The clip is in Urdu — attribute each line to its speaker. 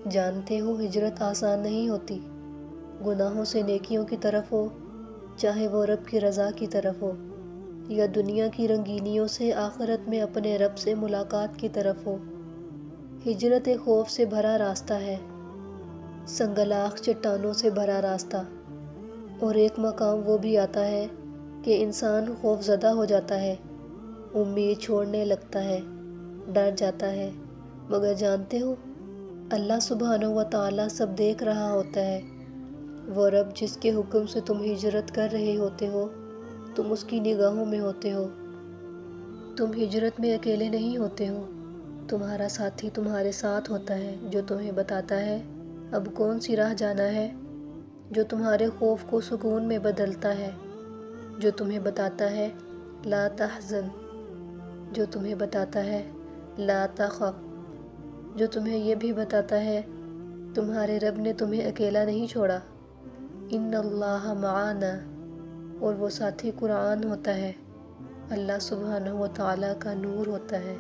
Speaker 1: جانتے ہو ہجرت آسان نہیں ہوتی، گناہوں سے نیکیوں کی طرف ہو، چاہے وہ رب کی رضا کی طرف ہو، یا دنیا کی رنگینیوں سے آخرت میں اپنے رب سے ملاقات کی طرف ہو۔ ہجرت ایک خوف سے بھرا راستہ ہے، سنگلاخ چٹانوں سے بھرا راستہ، اور ایک مقام وہ بھی آتا ہے کہ انسان خوف زدہ ہو جاتا ہے، امید چھوڑنے لگتا ہے، ڈر جاتا ہے۔ مگر جانتے ہو اللہ سبحانہ و تعالیٰ سب دیکھ رہا ہوتا ہے۔ وہ رب جس کے حکم سے تم ہجرت کر رہے ہوتے ہو، تم اس کی نگاہوں میں ہوتے ہو۔ تم ہجرت میں اکیلے نہیں ہوتے ہو، تمہارا ساتھی تمہارے ساتھ ہوتا ہے، جو تمہیں بتاتا ہے اب کون سی راہ جانا ہے، جو تمہارے خوف کو سکون میں بدلتا ہے، جو تمہیں بتاتا ہے لا تحزن، جو تمہیں بتاتا ہے لا تخف، جو تمہیں یہ بھی بتاتا ہے تمہارے رب نے تمہیں اکیلا نہیں چھوڑا، ان اللہ معانا، اور وہ ساتھی قرآن ہوتا ہے، اللہ سبحانہ و تعالیٰ کا نور ہوتا ہے۔